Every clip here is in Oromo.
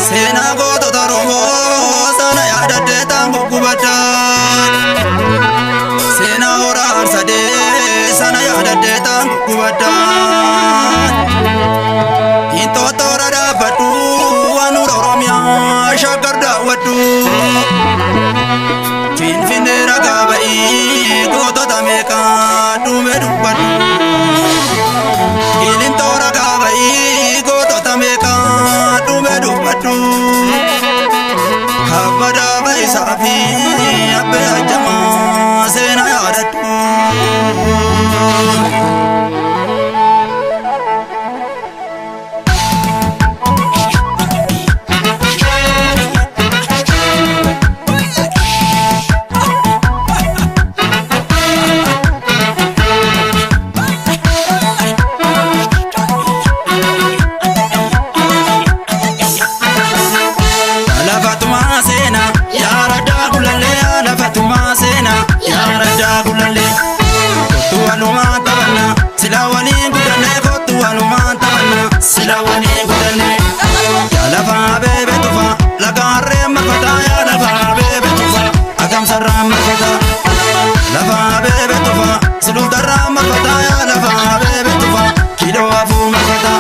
Sena goto taromo sana yaadadde tan guggubadda Sena ora arsade sana yaadadde tan guggubadda Intoto rada badu anu oromia shagar daawwaddu Finfinne ragaa ba'i gootota meeqaa dhume dubbaddu Ilintoo ragaa ba'i gootota meeqaa dhume dubbaddu Kabbadaa ba'isaa fi abbee ajjamaa seenaa yaadaddu Sila wani gudane ya lafa bebe tufa lagarre makata ya lafa bebe tufa agam sarra makata lafa bebe tufa silu darra makata ya lafa bebe tufa kilo afu makata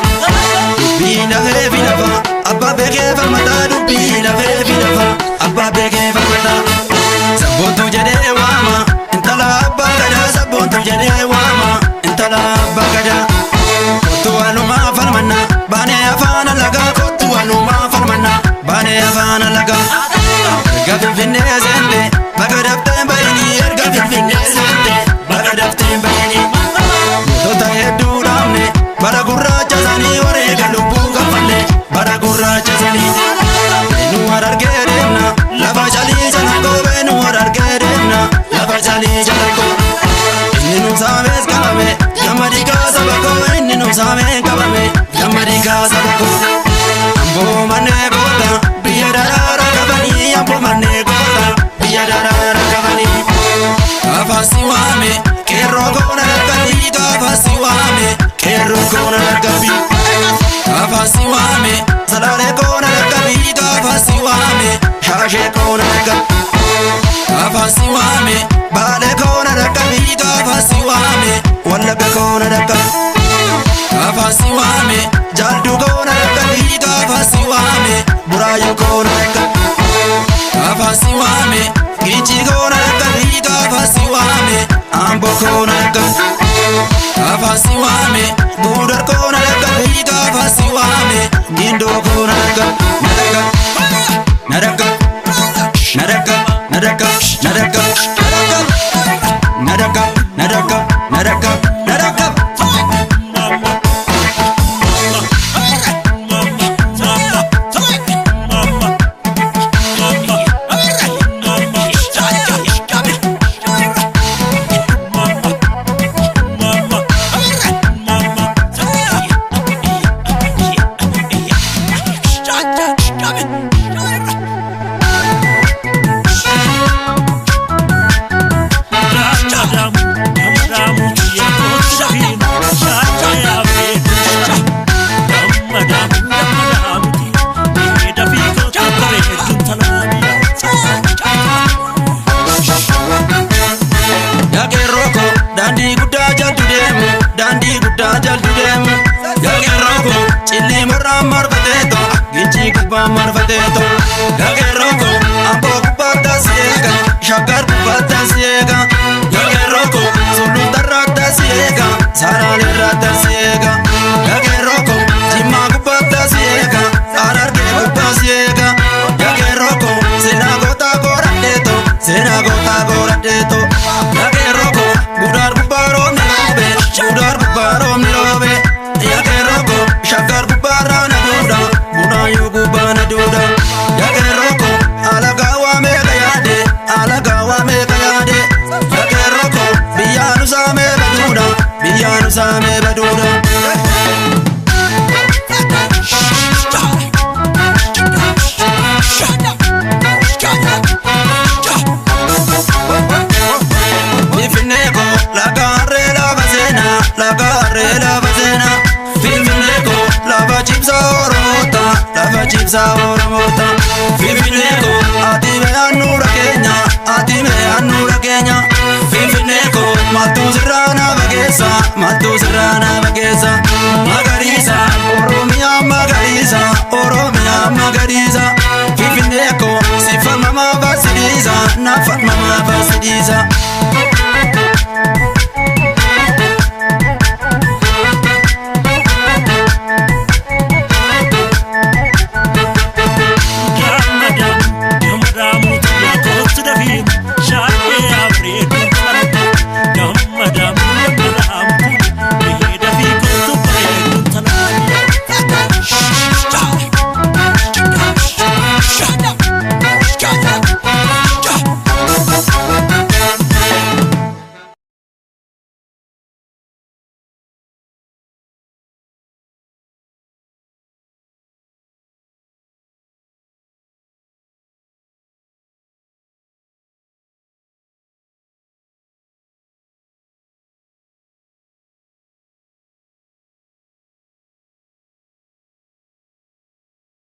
dubbi lafa abba bege falmata dubbi lafa abba bege falmata sabbotu jede wama intala abba gada sabbotu jede wama intala abba gada kotu aluma falmanna Bane afana laga kotu aluma falmanna Bane afana laga Erga Finfinne zende bagadafte bayni Erga Finfinne zende bagadafte bayni Mootota hedduu dhaabne bara gurraacha sanii wareega lubbuu kaffalle bara gurraacha sanii Beenu Harargee deemna lafa jalii jala koo beenu Harargee deemna lafa jalii jala koo Inni nu saamees qabame gammadi kaasa bakoo inni nu saamee qabame Gammadi kaasa bakoo Amboo mannee goota biyya daraara qabanii Amboo mannee goota biyya daraara qabanii Gaafasi waame qeerroo koona dhaqqabii Gaafasi waame qeerroo koona dhaqqabii Gaafasi waame salaalee koona dhaqqabii Gaafasi waame shaashee koona dhaqqabii Gaafasi waame baalee koona dhaqqabii Gaafasi waame wallagga koona dhaqqabii Gaafasi waame jaldu koona dhaqqabii Gaafasi waame buraayu koona dhaqqabii Gaafasi waame gichi koona dhaqqabii Gaafasi waame amboo koona dhaqqabii Gaafasi waame guudar koona dhaqqabii Gaafasi waame gindoo koona dhaqqabii Nadaqqa Nadaqqa Nadaqqa Nadaqqa Nadaqqa Nadaqqa Nadaqqa Nadaqqa Dandi guddaa jaltu deemu dandi guddaa jaltu deemu Yaaqeerroo cillee morraa marfateeto gichi gubbaa marfateeto Yaaqeerroo amboo gubbaa taasiseega shaggar gubbaa taasiseega Yaaqeerroo suluu darraa taasiseega saaraalerraa taasiseega Yaaqeerroo jimmaa gubbaa taasiseega Harargee gubbaa taasiseega Yaaqeerroo seenaa gootaa gooradheeto seenaa gootaa gooradheeto Yaaqeerroo Budar bubarom nilobe, budar bubarom nilobe. Yaaqeerroo shaggar bubara na duda, bunayu bubana duda. Yaaqeerroo alagawa meka yade, alagawa meka yade. Yaaqeerroo biyanu same baduda, biyanu same baduda. Lagarre la basena, Finfinne ko la lafa cibsaa Oromoota. Finfinnee koo ati beeyaan nuura keenya, ati beeyaan nuura keenya. Finfinnee koo maaltu sirraa na fageessa, maaltu sirraa na fageessa. Magariisa Oromiyaa magariisa, Oromiyaa magariisa. Finfinnee koo si falmamaa baasidiisa, na falmamaa baasidiisa.